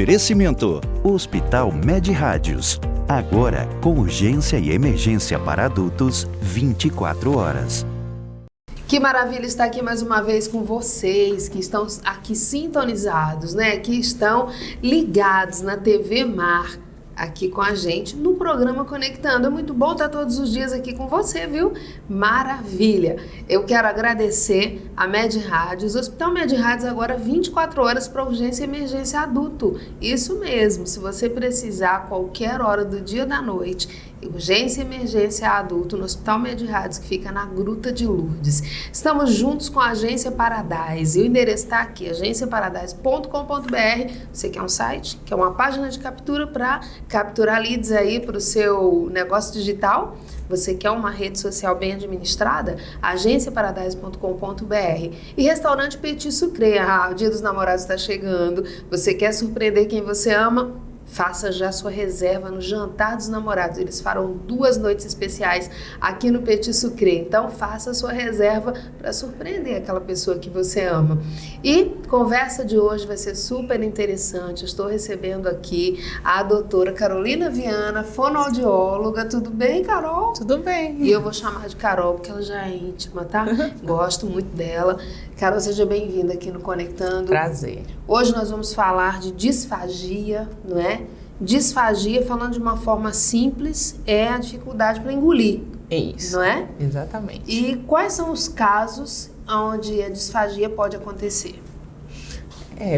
Oferecimento: Hospital Med Rádios. Agora com urgência e emergência para adultos 24 horas. Que maravilha estar aqui mais uma vez com vocês que estão aqui sintonizados, né? Que estão ligados na TV Mar, aqui com a gente no programa Conectando. É muito bom estar todos os dias aqui com você, viu? Maravilha! Eu quero agradecer a Med Rádios, o Hospital Med Rádios agora 24 horas para urgência e emergência adulto. Isso mesmo, se você precisar a qualquer hora do dia ou da noite, urgência e emergência adulto no Hospital Med Rádios, que fica na Gruta de Lourdes. Estamos juntos com a Agência Paradise e o endereço está aqui, agenciaparadise.com.br. Você quer um site? Quer uma página de captura para capturar leads aí para o seu negócio digital? Você quer uma rede social bem administrada? agenciaparadise.com.br. E restaurante Petit Sucre. O Dia dos Namorados está chegando. Você quer surpreender quem você ama? Faça já sua reserva no Jantar dos Namorados. Eles farão 2 noites especiais aqui no Petit Sucre. Então, faça sua reserva para surpreender aquela pessoa que você ama. E conversa de hoje vai ser super interessante. Eu estou recebendo aqui a doutora Carolina Viana, fonoaudióloga. Tudo bem, Carol? Tudo bem. E eu vou chamar de Carol, porque ela já é íntima, tá? Gosto muito dela. Carol, seja bem-vinda aqui no Conectando. Prazer. Hoje nós vamos falar de disfagia, não é? Disfagia, falando de uma forma simples, é a dificuldade para engolir. Isso. Não é? Exatamente. E quais são os casos onde a disfagia pode acontecer?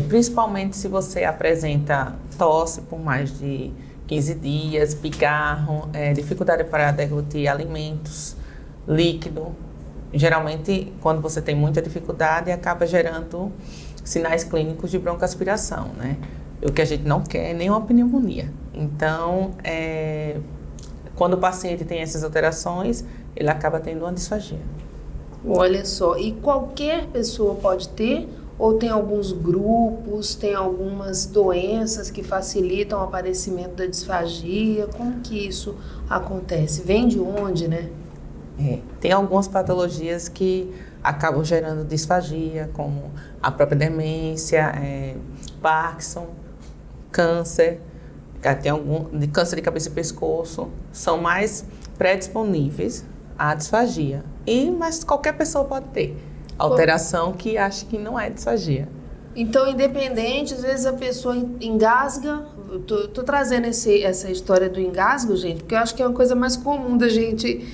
Principalmente se você apresenta tosse por mais de 15 dias, pigarro, dificuldade para deglutir alimentos, líquido. Geralmente, quando você tem muita dificuldade, acaba gerando sinais clínicos de broncoaspiração, né? O que a gente não quer é nem uma pneumonia. Então, quando o paciente tem essas alterações, ele acaba tendo uma disfagia. Olha só, e qualquer pessoa pode ter? Ou tem alguns grupos, tem algumas doenças que facilitam o aparecimento da disfagia? Como que isso acontece? Vem de onde, né? Tem algumas patologias que acabam gerando disfagia, como a própria demência, Parkinson, câncer, tem de câncer de cabeça e pescoço, são mais predisponíveis à disfagia. Mas qualquer pessoa pode ter alteração que acha que não é disfagia. Então, independente, às vezes a pessoa engasga. Tô trazendo essa história do engasgo, gente, porque eu acho que é uma coisa mais comum da gente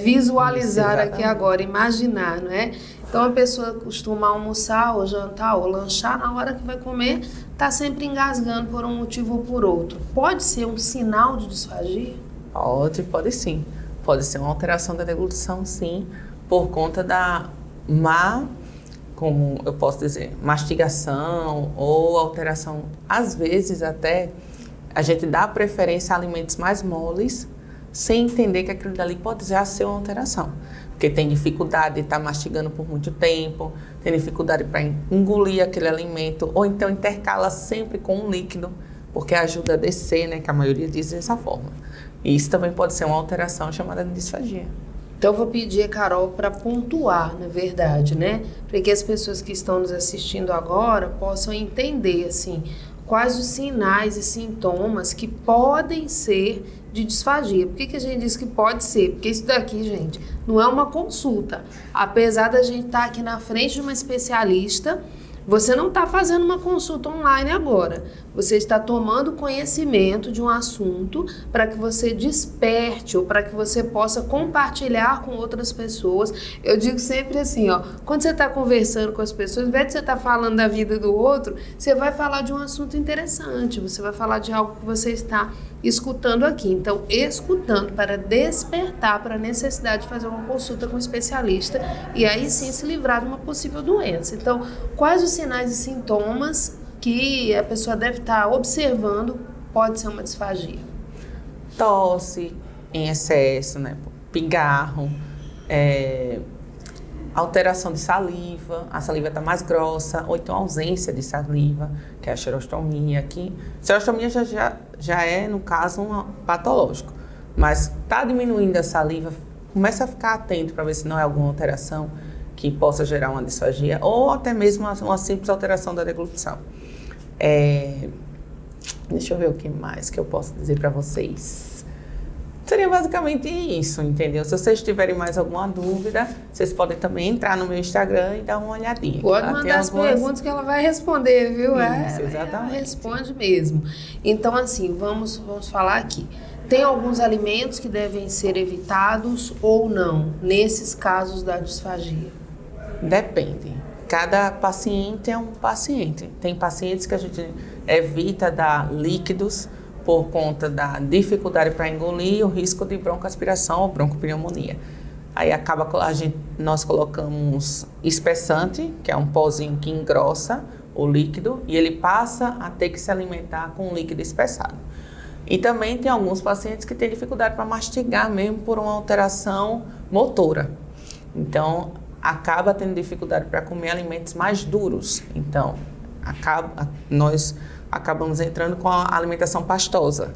visualizar aqui agora, imaginar, não é? Então, a pessoa costuma almoçar ou jantar ou lanchar, na hora que vai comer, tá sempre engasgando por um motivo ou por outro. Pode ser um sinal de disfagia? Pode sim. Pode ser uma alteração da deglutição, sim, por conta da má, como eu posso dizer, mastigação ou alteração. Às vezes até a gente dá preferência a alimentos mais moles sem entender que aquilo dali pode já ser uma alteração. Porque tem dificuldade de estar mastigando por muito tempo, tem dificuldade para engolir aquele alimento, ou então intercala sempre com um líquido, porque ajuda a descer, né, que a maioria diz dessa forma. E isso também pode ser uma alteração chamada de disfagia. Então, eu vou pedir a Carol para pontuar, na verdade, né? Para que as pessoas que estão nos assistindo agora possam entender, assim, quais os sinais e sintomas que podem ser de disfagia. Por que a gente diz que pode ser? Porque isso daqui, gente, não é uma consulta. Apesar da gente estar aqui na frente de uma especialista, você não está fazendo uma consulta online agora. Você está tomando conhecimento de um assunto para que você desperte ou para que você possa compartilhar com outras pessoas. Eu digo sempre assim, quando você está conversando com as pessoas, ao invés de você estar falando da vida do outro, você vai falar de um assunto interessante, você vai falar de algo que você está escutando aqui. Então, escutando para despertar para a necessidade de fazer uma consulta com um especialista e aí sim se livrar de uma possível doença. Então, quais os sinais e sintomas que a pessoa deve estar observando pode ser uma disfagia? Tosse em excesso, né? Pigarro, alteração de saliva, a saliva está mais grossa, ou então ausência de saliva, que é a xerostomia aqui. Xerostomia já é, no caso, um patológico, mas está diminuindo a saliva, começa a ficar atento para ver se não é alguma alteração que possa gerar uma disfagia, ou até mesmo uma simples alteração da deglutição. Deixa eu ver o que mais que eu posso dizer para vocês. Seria basicamente isso, entendeu? Se vocês tiverem mais alguma dúvida, vocês podem também entrar no meu Instagram e dar uma olhadinha. Pode mandar as perguntas que ela vai responder, viu? Isso, exatamente. Ela responde mesmo. Então, assim, vamos falar aqui. Tem alguns alimentos que devem ser evitados ou não, nesses casos da disfagia? Depende. Cada paciente é um paciente. Tem pacientes que a gente evita dar líquidos por conta da dificuldade para engolir e o risco de broncoaspiração ou broncopneumonia. Aí nós colocamos espessante, que é um pozinho que engrossa o líquido, e ele passa a ter que se alimentar com o líquido espessado. E também tem alguns pacientes que têm dificuldade para mastigar mesmo por uma alteração motora. Então, acaba tendo dificuldade para comer alimentos mais duros. Então, nós acabamos entrando com a alimentação pastosa,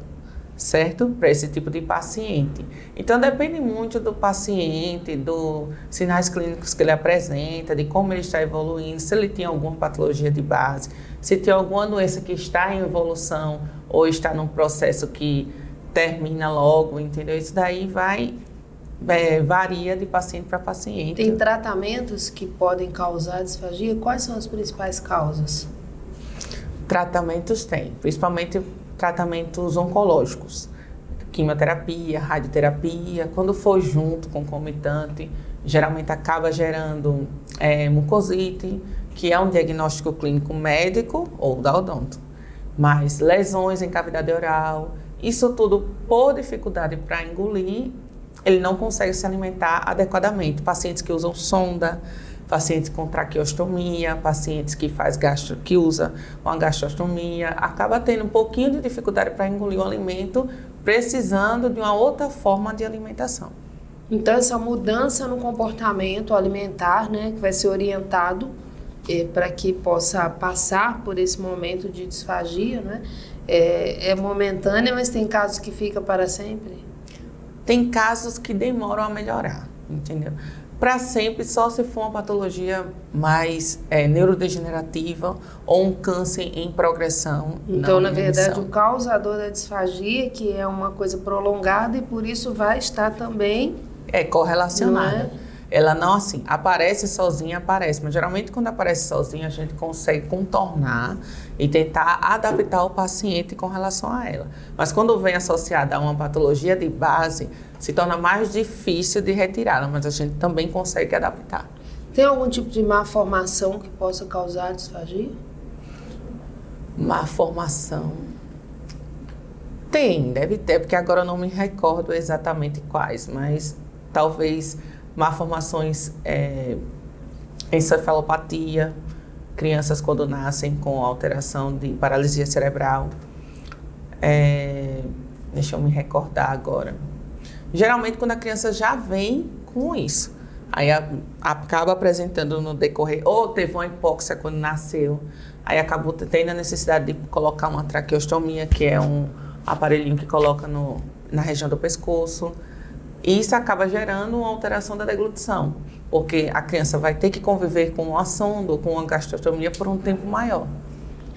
certo? Para esse tipo de paciente. Então, depende muito do paciente, dos sinais clínicos que ele apresenta, de como ele está evoluindo, se ele tem alguma patologia de base, se tem alguma doença que está em evolução ou está num processo que termina logo, entendeu? Isso daí varia de paciente para paciente. Tem tratamentos que podem causar disfagia? Quais são as principais causas? Tratamentos tem, principalmente tratamentos oncológicos, quimioterapia, radioterapia, quando for junto, concomitante, geralmente acaba gerando mucosite, que é um diagnóstico clínico médico ou da odonto, mas lesões em cavidade oral, isso tudo por dificuldade para engolir, ele não consegue se alimentar adequadamente. Pacientes que usam sonda, pacientes com traqueostomia, pacientes que usam uma gastrostomia, acaba tendo um pouquinho de dificuldade para engolir o alimento, precisando de uma outra forma de alimentação. Então, essa mudança no comportamento alimentar, né, que vai ser orientado para que possa passar por esse momento de disfagia, né, é momentânea, mas tem casos que fica para sempre? Tem casos que demoram a melhorar, entendeu? Para sempre, só se for uma patologia mais neurodegenerativa ou um câncer em progressão. Então, na verdade, o causador da disfagia, que é uma coisa prolongada e por isso vai estar também... correlacionada. Ela não, assim, aparece sozinha, mas geralmente quando aparece sozinha a gente consegue contornar e tentar adaptar o paciente com relação a ela. Mas quando vem associada a uma patologia de base, se torna mais difícil de retirá-la, mas a gente também consegue adaptar. Tem algum tipo de má formação que possa causar disfagia? Má formação? Tem, deve ter, porque agora eu não me recordo exatamente quais, mas talvez malformações, encefalopatia, crianças quando nascem com alteração de paralisia cerebral. Deixa eu me recordar agora. Geralmente quando a criança já vem com isso, aí acaba apresentando no decorrer, ou teve uma hipóxia quando nasceu, aí acabou tendo a necessidade de colocar uma traqueostomia, que é um aparelhinho que coloca na região do pescoço. E isso acaba gerando uma alteração da deglutição, porque a criança vai ter que conviver com uma sonda ou com uma gastrostomia por um tempo maior.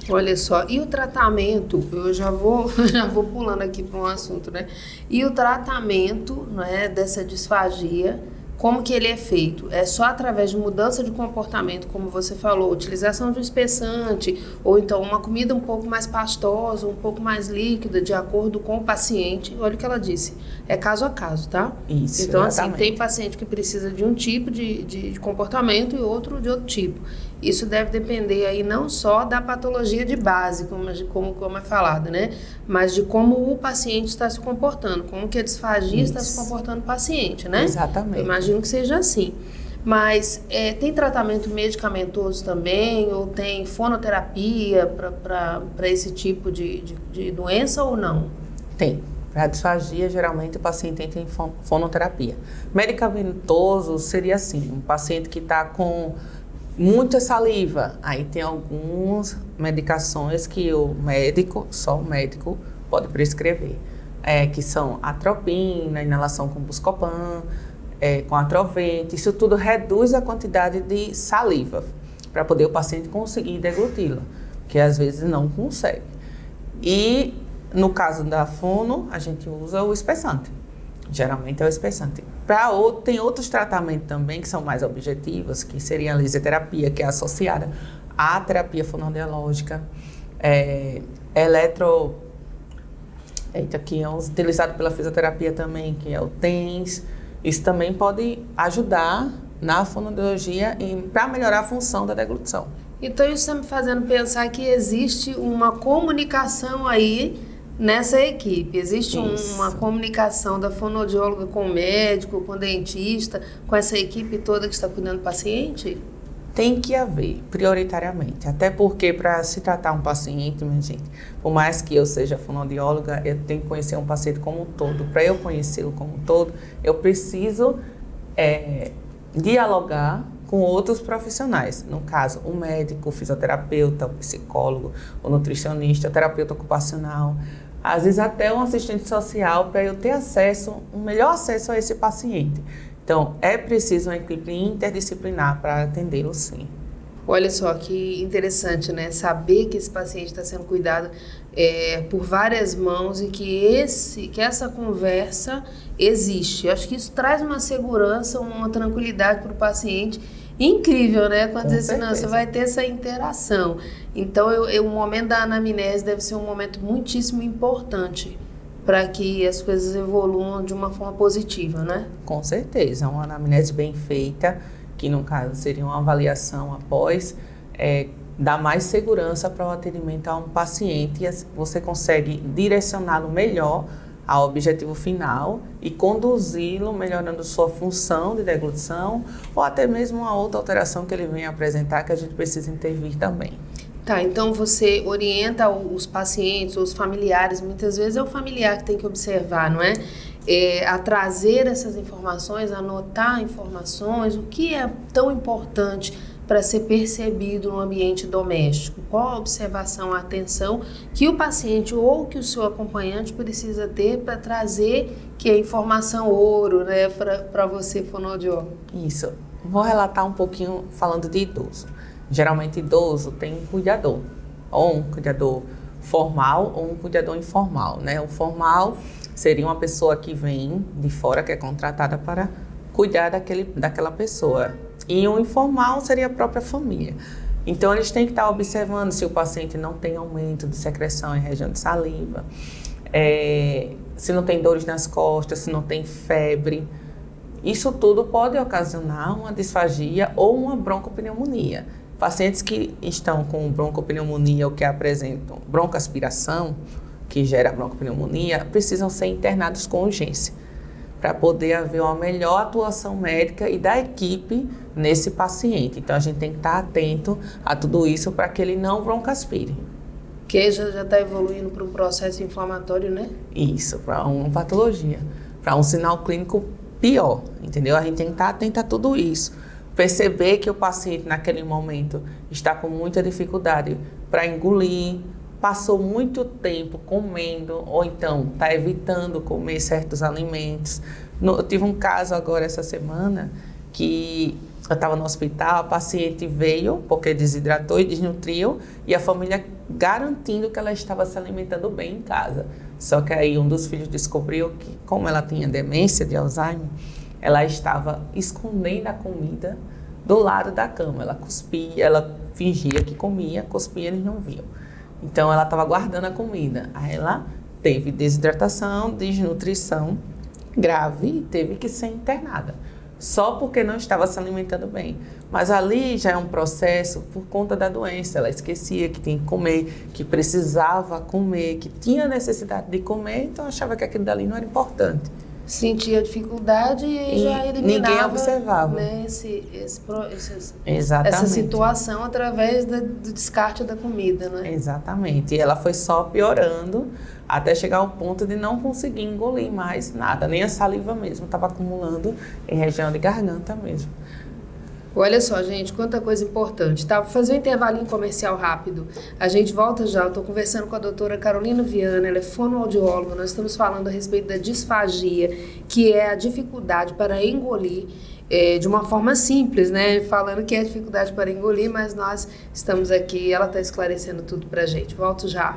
Olha só, e o tratamento, eu já vou pulando aqui para um assunto, né? E o tratamento, né, dessa disfagia, como que ele é feito? É só através de mudança de comportamento, como você falou, utilização de um espessante, ou então uma comida um pouco mais pastosa, um pouco mais líquida, de acordo com o paciente. Olha o que ela disse, é caso a caso, tá? Isso, então, exatamente. assim, tem paciente que precisa de um tipo de comportamento e outro de outro tipo. Isso deve depender aí não só da patologia de base, como é falado, né? Mas de como o paciente está se comportando, como que a disfagia está se comportando no paciente, né? Exatamente. Eu imagino que seja assim. Mas tem tratamento medicamentoso também, ou tem fonoterapia para esse tipo de doença ou não? Tem. Para a disfagia, geralmente o paciente entra em fonoterapia. Medicamentoso seria assim, um paciente que está com muita saliva, aí tem algumas medicações que só o médico pode prescrever, que são atropina, inalação com Buscopan, com atrovente. Isso tudo reduz a quantidade de saliva para poder o paciente conseguir degluti-la, que às vezes não consegue. E no caso da fono, a gente usa o espessante. Geralmente é o espessante. Tem outros tratamentos também que são mais objetivos, que seria a lisoterapia, que é associada à terapia fonoaudiológica, que é utilizado pela fisioterapia também, que é o TENS. Isso também pode ajudar na fonoaudiologia para melhorar a função da deglutição. Então isso está me fazendo pensar que existe uma comunicação aí nessa equipe. Existe uma comunicação da fonoaudióloga com o médico, com o dentista, com essa equipe toda que está cuidando do paciente? Tem que haver, prioritariamente. Até porque, para se tratar um paciente, minha gente, por mais que eu seja fonoaudióloga, eu tenho que conhecer um paciente como um todo. Para eu conhecê-lo como um todo, eu preciso dialogar com outros profissionais. No caso, o médico, o fisioterapeuta, o psicólogo, o nutricionista, o terapeuta ocupacional, às vezes até um assistente social, para eu ter um melhor acesso a esse paciente. Então, é preciso uma equipe interdisciplinar para atendê-lo, sim. Olha só que interessante, né? Saber que esse paciente está sendo cuidado por várias mãos e que essa conversa existe. Eu acho que isso traz uma segurança, uma tranquilidade para o paciente incrível, né? Quando diz assim, não, você vai ter essa interação. Então, o momento da anamnese deve ser um momento muitíssimo importante para que as coisas evoluam de uma forma positiva, né? Com certeza, uma anamnese bem feita, que no caso seria uma avaliação após, dá mais segurança para o atendimento a um paciente e você consegue direcioná-lo melhor ao objetivo final e conduzi-lo melhorando sua função de deglutição ou até mesmo uma outra alteração que ele venha apresentar que a gente precisa intervir também. Tá, então você orienta os pacientes, os familiares, muitas vezes é o familiar que tem que observar, não é? A trazer essas informações, anotar informações, o que é tão importante para ser percebido no ambiente doméstico? Qual a observação, a atenção que o paciente ou que o seu acompanhante precisa ter para trazer que é informação ouro, né, para você, fonoaudiólogo? Isso. Vou relatar um pouquinho falando de idoso. Geralmente, idoso tem um cuidador, ou um cuidador formal ou um cuidador informal, né? O formal seria uma pessoa que vem de fora, que é contratada para cuidar daquela pessoa. E o informal seria a própria família. Então, eles têm que estar observando se o paciente não tem aumento de secreção em região de saliva, se não tem dores nas costas, se não tem febre. Isso tudo pode ocasionar uma disfagia ou uma broncopneumonia. Pacientes que estão com broncopneumonia ou que apresentam broncoaspiração, que gera broncopneumonia, precisam ser internados com urgência, para poder haver uma melhor atuação médica e da equipe nesse paciente. Então, a gente tem que estar atento a tudo isso para que ele não broncoaspire. Que já está evoluindo para um processo inflamatório, né? Isso, para uma patologia, para um sinal clínico pior, entendeu? A gente tem que estar atento a tudo isso. Perceber que o paciente naquele momento está com muita dificuldade para engolir, passou muito tempo comendo ou então está evitando comer certos alimentos. Eu tive um caso agora essa semana que eu estava no hospital, a paciente veio porque desidratou e desnutriu e a família garantindo que ela estava se alimentando bem em casa. Só que aí um dos filhos descobriu que, como ela tinha demência de Alzheimer, ela estava escondendo a comida do lado da cama. Ela cuspia, ela fingia que comia, cuspia, eles não viam. Então, ela estava guardando a comida. Aí ela teve desidratação, desnutrição grave e teve que ser internada. Só porque não estava se alimentando bem. Mas ali já é um processo por conta da doença. Ela esquecia que tinha que comer, que precisava comer, que tinha necessidade de comer, então achava que aquilo dali não era importante. Sentia dificuldade e já eliminava, ninguém observava, né, essa situação através do descarte da comida, né? Exatamente. E ela foi só piorando até chegar ao ponto de não conseguir engolir mais nada, nem a saliva mesmo, estava acumulando em região de garganta mesmo. Olha só, gente, quanta coisa importante, tá? Vou fazer um intervalinho comercial rápido. A gente volta já. Eu estou conversando com a doutora Carolina Viana, ela é fonoaudióloga. Nós estamos falando a respeito da disfagia, que é a dificuldade para engolir de uma forma simples, né? Falando que é a dificuldade para engolir, mas nós estamos aqui, ela está esclarecendo tudo pra gente. Volto já.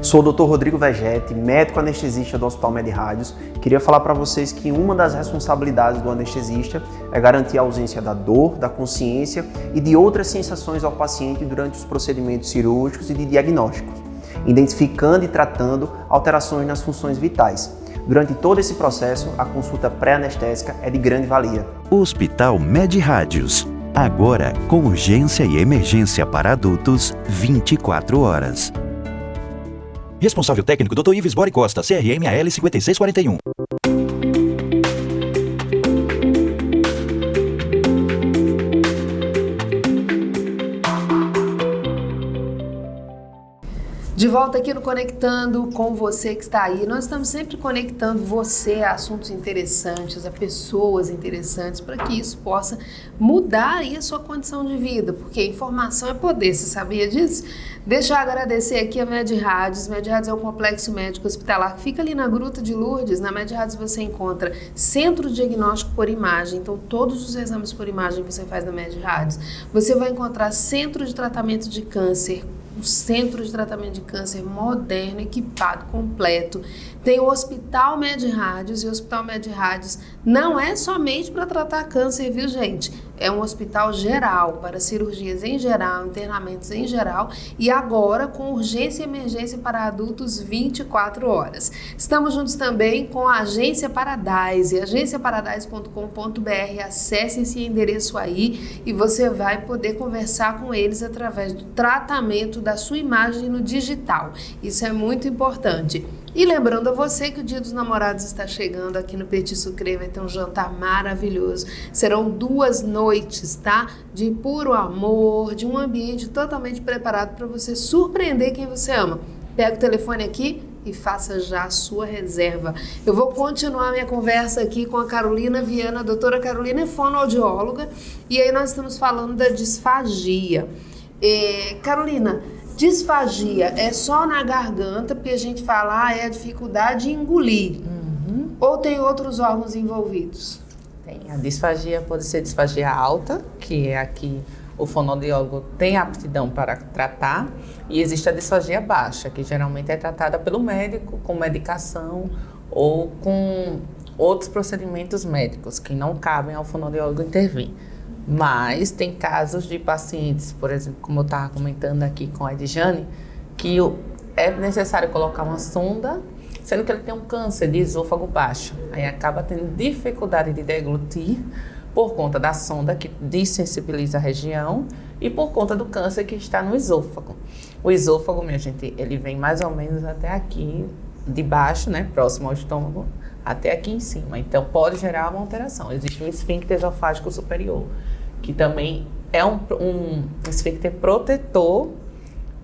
Sou o Dr. Rodrigo Vegetti, médico anestesista do Hospital Med-Radios. Queria falar para vocês que uma das responsabilidades do anestesista é garantir a ausência da dor, da consciência e de outras sensações ao paciente durante os procedimentos cirúrgicos e de diagnósticos, identificando e tratando alterações nas funções vitais. Durante todo esse processo, a consulta pré-anestésica é de grande valia. Hospital Med-Radios. Agora com urgência e emergência para adultos 24 horas. Responsável técnico Dr. Ives Bori Costa, CRM AL 5641. De volta aqui no Conectando com você que está aí. Nós estamos sempre conectando você a assuntos interessantes, a pessoas interessantes, para que isso possa mudar aí a sua condição de vida, porque informação é poder, você sabia disso? Deixa eu agradecer aqui a Med-Radios. Med-Radios é um complexo médico hospitalar que fica ali na Gruta de Lourdes. Na Med-Radios você encontra centro de diagnóstico por imagem, então todos os exames por imagem você faz na Med-Radios. Você vai encontrar centro de tratamento de câncer, um centro de tratamento de câncer moderno, equipado, completo. Tem o Hospital Med-Radios, e o Hospital Med-Radios não é somente para tratar câncer, viu, gente? É um hospital geral, para cirurgias em geral, internamentos em geral, e agora com urgência e emergência para adultos 24 horas. Estamos juntos também com a Agência Paradise, agenciaparadise.com.br. Acesse esse endereço aí e você vai poder conversar com eles através do tratamento da sua imagem no digital. Isso é muito importante. E lembrando a você que o Dia dos Namorados está chegando, aqui no Petit Sucre vai ter um jantar maravilhoso. Serão 2 noites, tá? De puro amor, de um ambiente totalmente preparado para você surpreender quem você ama. Pega o telefone aqui e faça já a sua reserva. Eu vou continuar minha conversa aqui com a Carolina Viana. A doutora Carolina é fonoaudióloga e aí nós estamos falando da disfagia. Carolina, disfagia é só na garganta, porque a gente fala, é a dificuldade de engolir. Ou tem outros órgãos envolvidos? Tem. A disfagia pode ser disfagia alta, que é a que o fonoaudiólogo tem aptidão para tratar, e existe a disfagia baixa, que geralmente é tratada pelo médico com medicação ou com outros procedimentos médicos que não cabem ao fonoaudiólogo intervir. Mas tem casos de pacientes, por exemplo, como eu estava comentando aqui com a Edjane, que é necessário colocar uma sonda, sendo que ele tem um câncer de esôfago baixo. Aí acaba tendo dificuldade de deglutir por conta da sonda que desensibiliza a região e por conta do câncer que está no esôfago. O esôfago, minha gente, ele vem mais ou menos até aqui de baixo, né, próximo ao estômago, até aqui em cima. Então pode gerar uma alteração. Existe um esfíncter esofágico superior, que também é um esfíncter protetor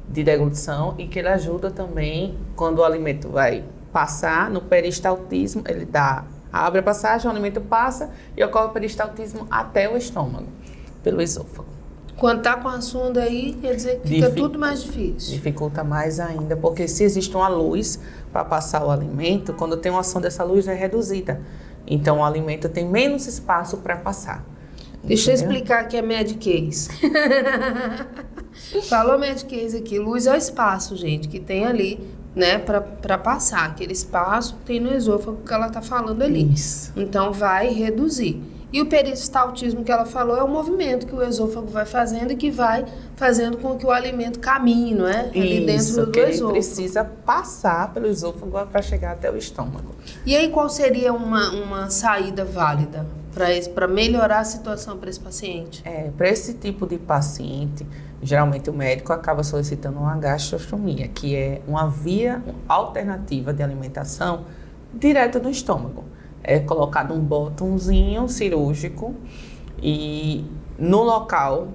de deglutição e que ele ajuda também quando o alimento vai passar no peristaltismo, ele abre a passagem, o alimento passa e ocorre o peristaltismo até o estômago, pelo esôfago. Quando tá com a sonda aí, quer dizer que fica tudo mais difícil. Dificulta mais ainda, porque se existe uma luz para passar o alimento, quando tem uma sonda, essa luz é reduzida. Então, o alimento tem menos espaço para passar. Deixa eu explicar que é Medcase. Falou Medcase aqui. Luz é o espaço, gente, que tem ali, né, para passar. Aquele espaço que tem no esôfago que ela tá falando ali. Isso. Então, vai reduzir. E o peristaltismo que ela falou é o movimento que o esôfago vai fazendo e que vai fazendo com que o alimento caminhe, não é? Ali dentro do esôfago. Ele precisa passar pelo esôfago para chegar até o estômago. E aí, qual seria uma saída válida para melhorar a situação para esse paciente? Para esse tipo de paciente, geralmente o médico acaba solicitando uma gastrostomia, que é uma via alternativa de alimentação direto no estômago. É colocado um botãozinho cirúrgico e no local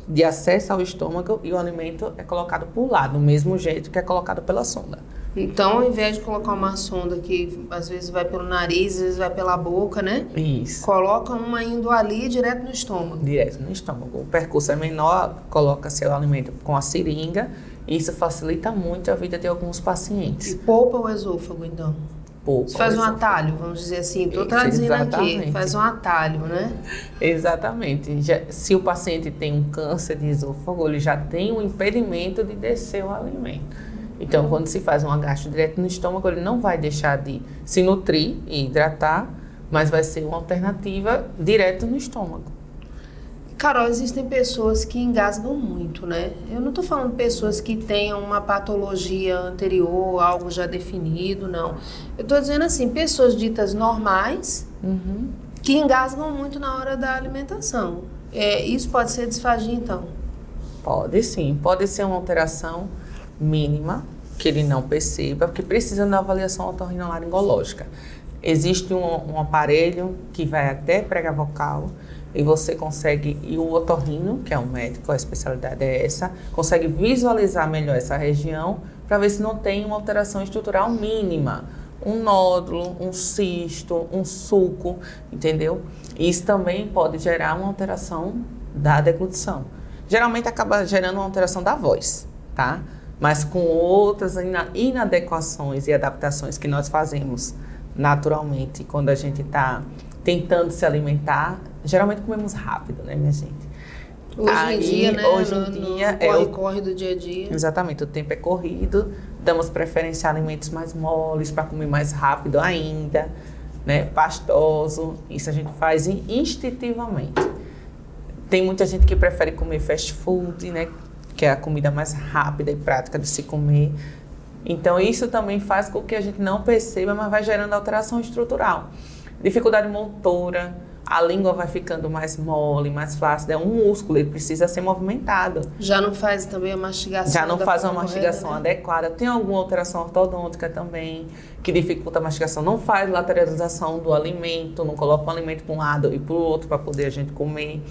de acesso ao estômago e o alimento é colocado por lá, do mesmo jeito que é colocado pela sonda. Então, ao invés de colocar uma sonda que às vezes vai pelo nariz, às vezes vai pela boca, né? Isso. Coloca uma indo ali direto no estômago. Direto no estômago. O percurso é menor, coloca seu alimento com a seringa e isso facilita muito a vida de alguns pacientes. E poupa o esôfago, então? Pouco. Faz um atalho, vamos dizer assim. Estou traduzindo aqui. Faz um atalho, né? Exatamente. Se o paciente tem um câncer de esôfago, ele já tem um impedimento de descer o alimento. Então, quando se faz um agacho direto no estômago, ele não vai deixar de se nutrir e hidratar, mas vai ser uma alternativa direto no estômago. Carol, existem pessoas que engasgam muito, né? Eu não tô falando pessoas que tenham uma patologia anterior, algo já definido, não. Eu tô dizendo assim, pessoas ditas normais, que engasgam muito na hora da alimentação. Isso pode ser disfagia, então? Pode sim, pode ser uma alteração mínima, que ele não perceba, porque precisa da avaliação otorrinolaringológica. Existe um aparelho que vai até prega vocal, e você consegue, e o otorrino, que é um médico, a especialidade é essa, consegue visualizar melhor essa região para ver se não tem uma alteração estrutural mínima. Um nódulo, um cisto, um sulco, entendeu? Isso também pode gerar uma alteração da deglutição. Geralmente acaba gerando uma alteração da voz, tá? Mas com outras inadequações e adaptações que nós fazemos naturalmente quando a gente está tentando se alimentar, geralmente comemos rápido, né, minha gente? Hoje em dia, né? Hoje em dia corre do dia a dia. Exatamente, o tempo é corrido, damos preferência a alimentos mais moles para comer mais rápido ainda, né? Pastoso, isso a gente faz instintivamente. Tem muita gente que prefere comer fast food, né? Que é a comida mais rápida e prática de se comer. Então, isso também faz com que a gente não perceba, mas vai gerando alteração estrutural. Dificuldade motora, a língua vai ficando mais mole, mais flácida. É um músculo, ele precisa ser movimentado. Já não faz também a mastigação? Já não faz uma mastigação correta, né? adequada. Tem alguma alteração ortodôntica também, que dificulta a mastigação. Não faz lateralização do alimento, não coloca o alimento para um lado e para o outro para poder a gente comer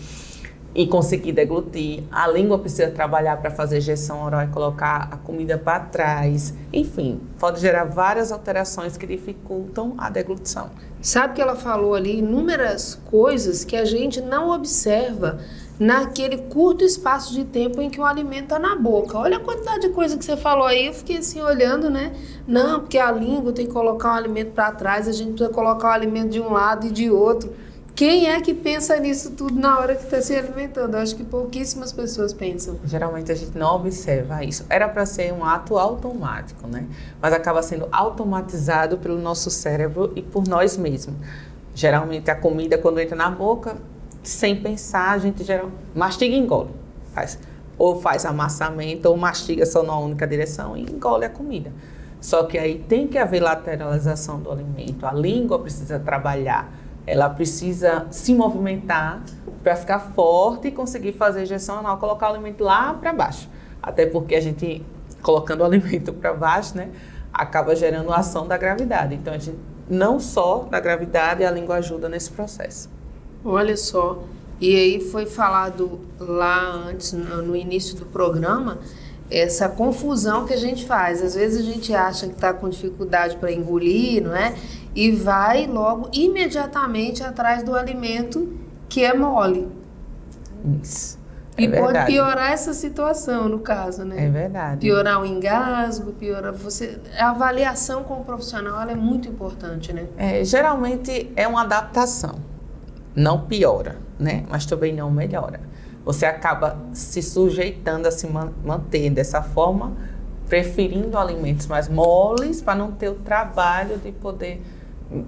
e conseguir deglutir. A língua precisa trabalhar para fazer ejeção oral e colocar a comida para trás. Enfim, pode gerar várias alterações que dificultam a deglutição. Sabe que ela falou ali inúmeras coisas que a gente não observa naquele curto espaço de tempo em que o alimento está na boca. Olha a quantidade de coisa que você falou aí, eu fiquei assim olhando, né? Não, porque a língua tem que colocar o alimento para trás, a gente precisa colocar o alimento de um lado e de outro. Quem é que pensa nisso tudo na hora que está se alimentando? Eu acho que pouquíssimas pessoas pensam. Geralmente a gente não observa isso. Era para ser um ato automático, né? Mas acaba sendo automatizado pelo nosso cérebro e por nós mesmos. Geralmente a comida, quando entra na boca, sem pensar, a gente mastiga e engole. Ou faz amassamento, ou mastiga só numa única direção e engole a comida. Só que aí tem que haver lateralização do alimento. A língua precisa trabalhar. Ela precisa se movimentar para ficar forte e conseguir fazer ejeção anal, colocar o alimento lá para baixo. Até porque a gente, colocando o alimento para baixo, né, acaba gerando a ação da gravidade. Então, a gente, não só da gravidade, a língua ajuda nesse processo. Olha só, e aí foi falado lá antes, no início do programa, essa confusão que a gente faz. Às vezes a gente acha que está com dificuldade para engolir, não é? E vai logo, imediatamente, atrás do alimento que é mole. Isso. E pode piorar essa situação, no caso, né? É verdade. Piorar o engasgo, piorar a avaliação com o profissional, ela é muito importante, né? Geralmente é uma adaptação. Não piora, né? Mas também não melhora. Você acaba se sujeitando a se manter dessa forma, preferindo alimentos mais moles para não ter o trabalho de poder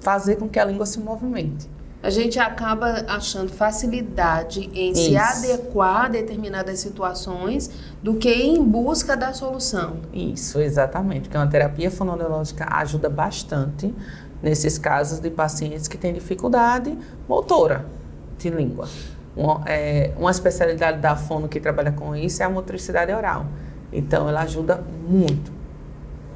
fazer com que a língua se movimente. A gente acaba achando facilidade em se adequar a determinadas situações do que ir em busca da solução. Isso, exatamente. Porque uma terapia fonoaudiológica ajuda bastante nesses casos de pacientes que têm dificuldade motora de língua. Uma especialidade da fono que trabalha com isso é a motricidade oral. Então, ela ajuda muito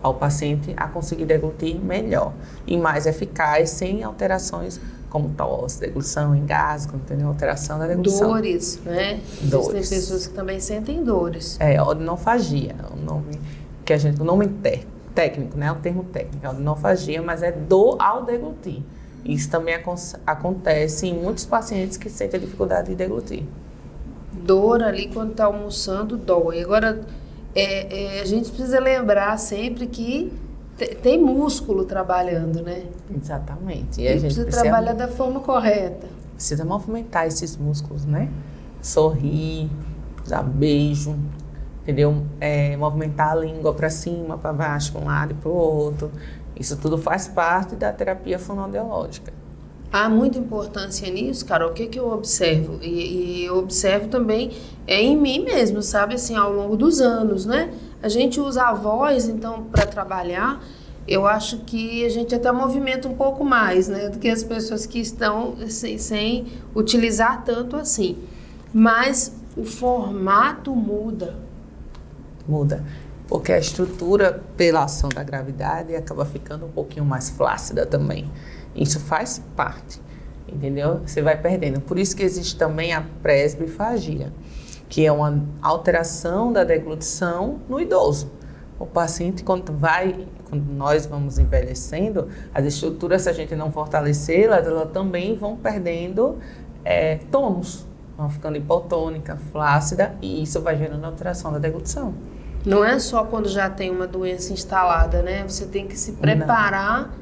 ao paciente a conseguir deglutir melhor e mais eficaz, sem alterações como tosse, deglutição, engasgo, entendeu? Alteração da deglutição. Dores, né? Dores. Existem pessoas que também sentem dores. Odinofagia, o nome que a gente, o nome técnico, né? O termo técnico, odinofagia, mas é dor ao deglutir. Isso também acontece em muitos pacientes que sentem dificuldade de deglutir. Dor ali quando está almoçando, dói. Agora, a gente precisa lembrar sempre que tem músculo trabalhando, né? Exatamente. E a gente precisa trabalhar da forma correta. Precisa movimentar esses músculos, né? Sorrir, dar beijo, entendeu? Movimentar a língua para cima, para baixo, para um lado e para o outro. Isso tudo faz parte da terapia fonoaudiológica. Há muita importância nisso, Carol. O que eu observo? E eu observo também em mim mesmo, sabe? Assim, ao longo dos anos, né? A gente usa a voz, então, para trabalhar. Eu acho que a gente até movimenta um pouco mais, né? Do que as pessoas que estão sem utilizar tanto assim. Mas o formato muda. Muda. Porque a estrutura, pela ação da gravidade, acaba ficando um pouquinho mais flácida também. Isso faz parte, entendeu? Você vai perdendo. Por isso que existe também a presbifagia, que é uma alteração da deglutição no idoso. O paciente, quando nós vamos envelhecendo, as estruturas, se a gente não fortalecê-las, elas também vão perdendo tônus, vão ficando hipotônica, flácida, e isso vai gerando alteração da deglutição. Não é só quando já tem uma doença instalada, né? Você tem que se preparar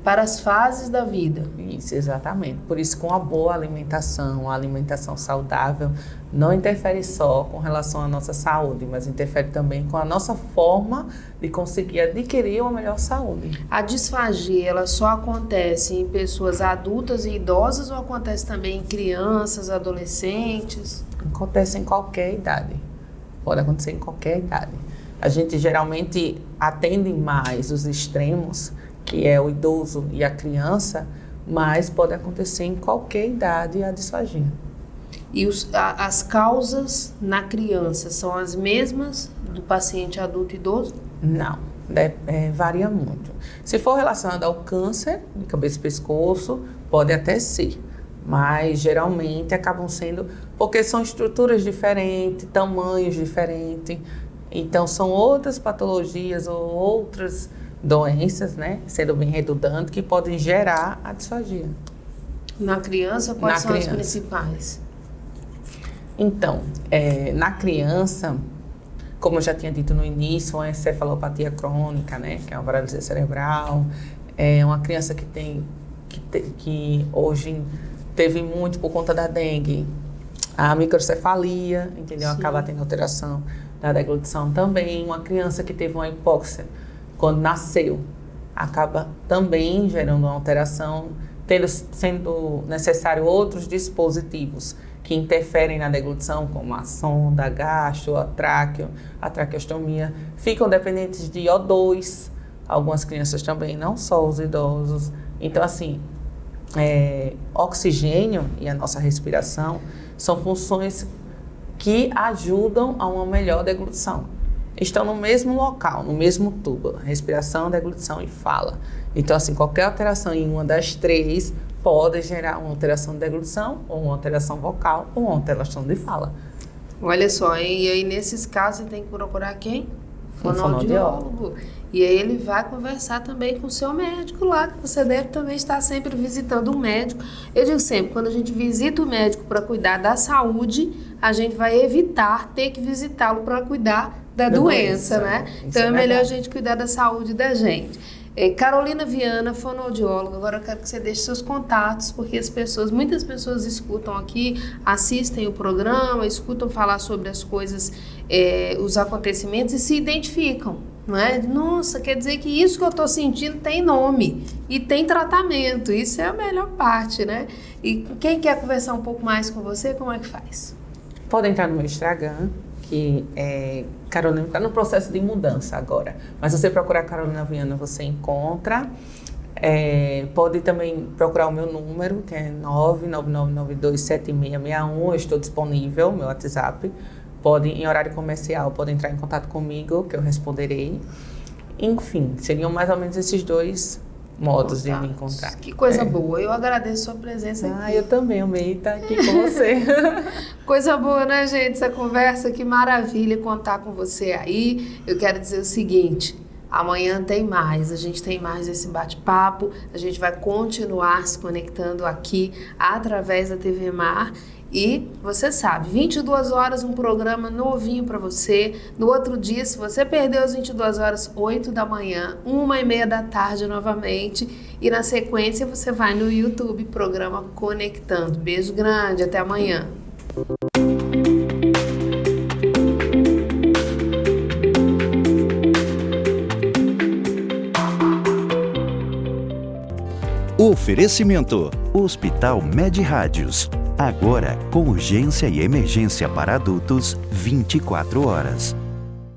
para as fases da vida. Isso, exatamente. Por isso, com a boa alimentação, a alimentação saudável, não interfere só com relação à nossa saúde, mas interfere também com a nossa forma de conseguir adquirir uma melhor saúde. A disfagia, ela só acontece em pessoas adultas e idosas ou acontece também em crianças, adolescentes? Acontece em qualquer idade. Pode acontecer em qualquer idade. A gente geralmente atende mais os extremos, que é o idoso e a criança, mas pode acontecer em qualquer idade a disfagia. E as causas na criança são as mesmas do paciente adulto e idoso? Não, varia muito. Se for relacionado ao câncer de cabeça e pescoço, pode até ser, mas geralmente acabam sendo, porque são estruturas diferentes, tamanhos diferentes, então são outras patologias ou outras doenças, né, sendo bem redundante, que podem gerar a disfagia. Na criança, quais são as principais? Então, na criança, como eu já tinha dito no início, uma encefalopatia crônica, né, que é uma paralisia cerebral, é uma criança que hoje teve muito por conta da dengue, a microcefalia, entendeu? Sim. Acaba tendo alteração da deglutição também. Uma criança que teve uma hipóxia quando nasceu, acaba também gerando uma alteração, sendo necessário outros dispositivos que interferem na deglutição, como a sonda, a gastro, a traqueostomia, ficam dependentes de O2, algumas crianças também, não só os idosos. Então, assim, oxigênio e a nossa respiração são funções que ajudam a uma melhor deglutição. Estão no mesmo local, no mesmo tubo, respiração, deglutição e fala. Então, assim, qualquer alteração em uma das três pode gerar uma alteração de deglutição, ou uma alteração vocal, ou uma alteração de fala. Olha só, e aí nesses casos você tem que procurar quem? Fonoaudiólogo. E aí ele vai conversar também com o seu médico lá, que você deve também estar sempre visitando um médico. Eu digo sempre, quando a gente visita o médico para cuidar da saúde, a gente vai evitar ter que visitá-lo para cuidar da doença, né? Então é melhor a gente cuidar da saúde da gente. Carolina Viana, fonoaudióloga, agora eu quero que você deixe seus contatos, porque muitas pessoas escutam aqui, assistem o programa, escutam falar sobre as coisas, os acontecimentos e se identificam, não é? Nossa, quer dizer que isso que eu estou sentindo tem nome e tem tratamento, isso é a melhor parte, né? E quem quer conversar um pouco mais com você, como é que faz? Pode entrar no meu Instagram, que Carolina está no processo de mudança agora, mas se você procurar Carolina Viana, você encontra. Pode também procurar o meu número, que é 999927661, eu estou disponível, meu WhatsApp. Pode, em horário comercial, pode entrar em contato comigo, que eu responderei. Enfim, seriam mais ou menos esses dois modos de me encontrar. Que coisa boa, eu agradeço a sua presença aqui. Eu também amei estar aqui com você. Coisa boa, né, gente? Essa conversa, que maravilha contar com você aí. Eu quero dizer o seguinte, amanhã tem mais, a gente tem mais esse bate-papo, a gente vai continuar se conectando aqui através da TV Mar. E você sabe, 22 horas, um programa novinho para você. No outro dia, se você perdeu as 22 horas, 8 da manhã, 1h30 da tarde novamente. E na sequência, você vai no YouTube, programa Conectando. Beijo grande, até amanhã. Oferecimento: Hospital Med Rádios. Agora com urgência e emergência para adultos 24 horas.